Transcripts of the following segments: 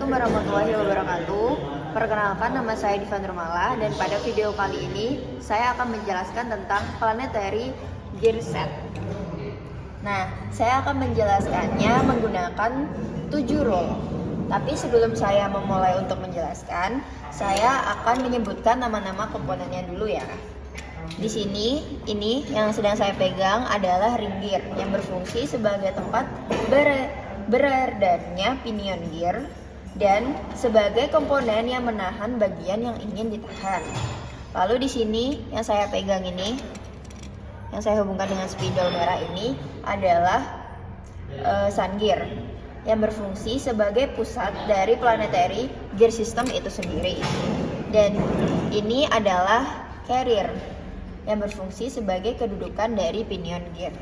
Assalamualaikum warahmatullahi wabarakatuh. Perkenalkan, nama saya Diva Nurmala dan pada video kali ini saya akan menjelaskan tentang planetary gear set. Nah, saya akan menjelaskannya menggunakan 7 rule. Tapi sebelum saya memulai untuk menjelaskan, saya akan menyebutkan nama-nama komponennya dulu ya. Di sini, ini yang sedang saya pegang adalah ring gear yang berfungsi sebagai tempat beredarnya pinion gear dan sebagai komponen yang menahan bagian yang ingin ditahan. Lalu di sini yang saya pegang ini, yang saya hubungkan dengan spidol merah ini adalah sun gear yang berfungsi sebagai pusat dari planetary gear system itu sendiri. Dan ini adalah carrier yang berfungsi sebagai kedudukan dari pinion gear.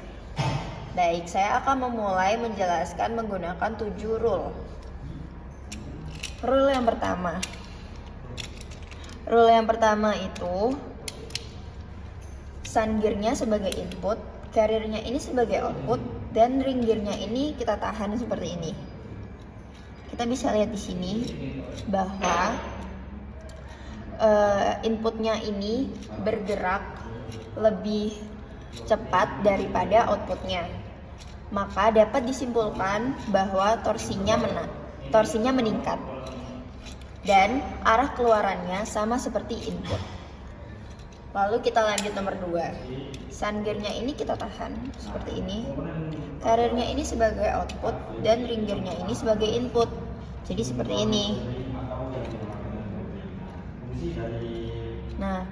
Baik, saya akan memulai menjelaskan menggunakan 7 rule. Rule yang pertama. Rule yang pertama itu sun gear-nya sebagai input, carrier-nya ini sebagai output, dan ring gear-nya ini kita tahan seperti ini. Kita bisa lihat di sini bahwa inputnya ini bergerak lebih cepat daripada outputnya. Maka dapat disimpulkan bahwa torsinya meningkat dan arah keluarannya sama seperti input. Lalu kita lanjut nomor 2. Sun gear-nya ini kita tahan seperti ini. Carrier-nya ini sebagai output dan ring gear-nya ini sebagai input. Jadi seperti ini. Nah,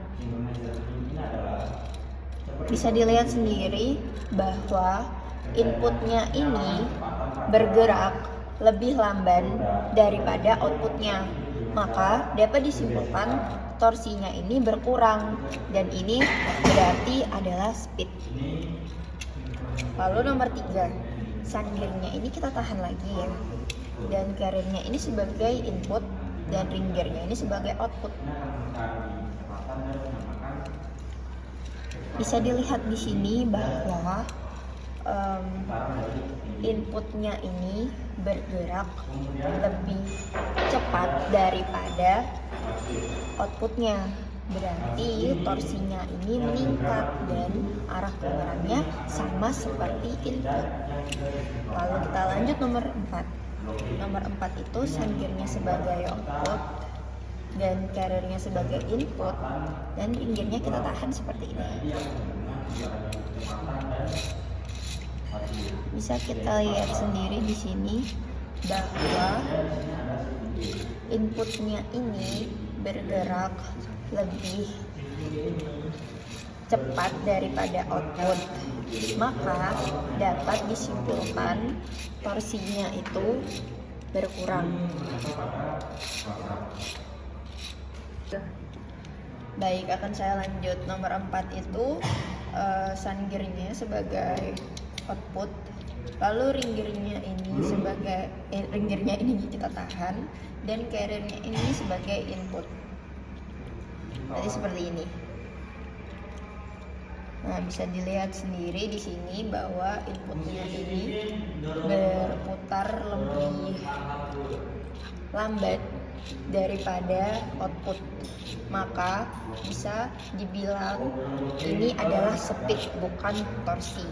bisa dilihat sendiri bahwa inputnya ini bergerak lebih lamban daripada outputnya. Maka dapat disimpulkan torsinya ini berkurang dan ini berarti adalah speed. Lalu nomor 3, sun gear-nya ini kita tahan lagi ya. Dan carrier-nya ini sebagai input dan ring gear-nya ini sebagai output. Bisa dilihat di sini bahwa inputnya ini bergerak lebih cepat daripada outputnya. Berarti torsinya ini meningkat dan arah keluarannya sama seperti input. Lalu kita lanjut nomor 4. Nomor 4 itu sun gear-nya sebagai output dan carrier-nya sebagai input dan ring gear-nya kita tahan seperti ini. Bisa kita lihat sendiri di sini bahwa inputnya ini bergerak lebih cepat daripada output. Maka dapat disimpulkan torsinya itu berkurang. Baik, akan saya lanjut. Nomor 4 itu sun gear-nya sebagai output, lalu ring gear-nya ini kita tahan dan carrier-nya ini sebagai input. Jadi seperti ini. Nah, bisa dilihat sendiri di sini bahwa inputnya ini berputar lebih lambat daripada output. Maka bisa dibilang ini adalah speed bukan torsi.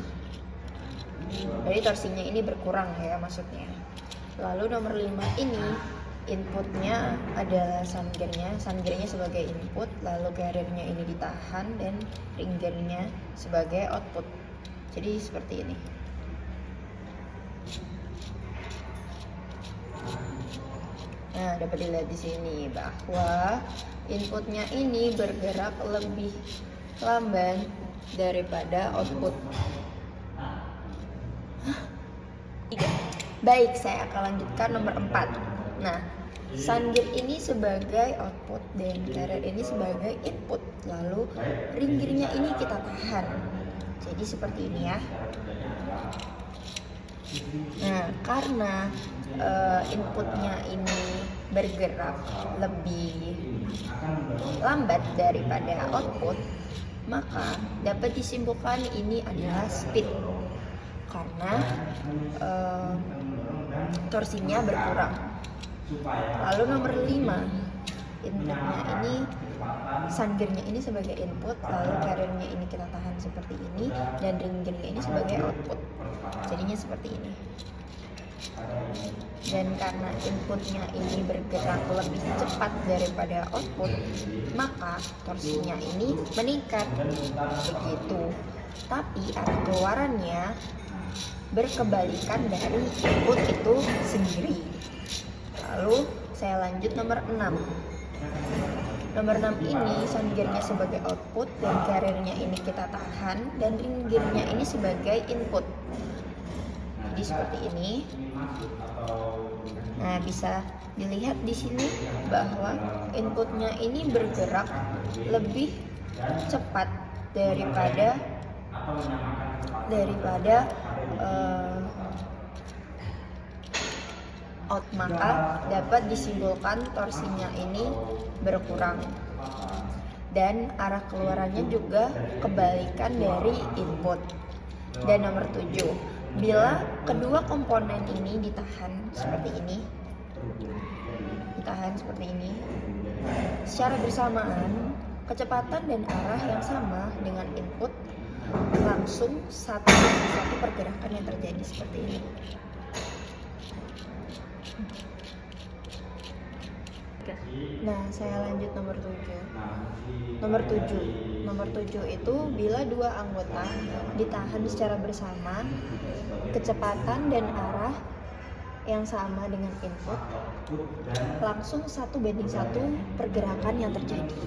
Jadi torsinya ini berkurang ya maksudnya. Lalu nomor 5 ini inputnya adalah sun gear-nya sebagai input, lalu carrier-nya ini ditahan dan ring gear-nya sebagai output. Jadi seperti ini. Nah, dapat dilihat di sini bahwa inputnya ini bergerak lebih lamban daripada output. Baik, saya akan lanjutkan nomor 4. Nah, sun gear ini sebagai output dan carrier ini sebagai input. Lalu ring gear-nya ini kita tahan. Jadi seperti ini ya. Nah, karena inputnya ini bergerak lebih lambat daripada output, maka dapat disimpulkan ini adalah speed karena torsinya berkurang. Lalu nomor 5, inputnya ini, sun gear-nya ini sebagai input, lalu carrier-nya ini kita tahan seperti ini, dan ring gear-nya ini sebagai output. Jadinya seperti ini. Dan karena inputnya ini bergerak lebih cepat daripada output, maka torsinya ini meningkat begitu. Tapi arah keluarannya berkebalikan dari input itu sendiri. Lalu saya lanjut nomor 6. Nomor 6 ini sun gear-nya sebagai output dan carrier-nya ini kita tahan dan ring gear-nya ini sebagai input. Jadi seperti ini. Nah, bisa dilihat di sini bahwa inputnya ini bergerak lebih cepat daripada out, maka dapat disimpulkan torsinya ini berkurang. Dan arah keluarannya juga kebalikan dari input. Dan nomor 7, bila kedua komponen ini ditahan seperti ini, secara bersamaan, kecepatan dan arah yang sama dengan input, langsung satu pergerakan yang terjadi seperti ini. Nah, saya lanjut nomor 7. Nomor 7 itu bila dua anggota ditahan secara bersama, kecepatan dan arah yang sama dengan input, langsung 1:1 pergerakan yang terjadi.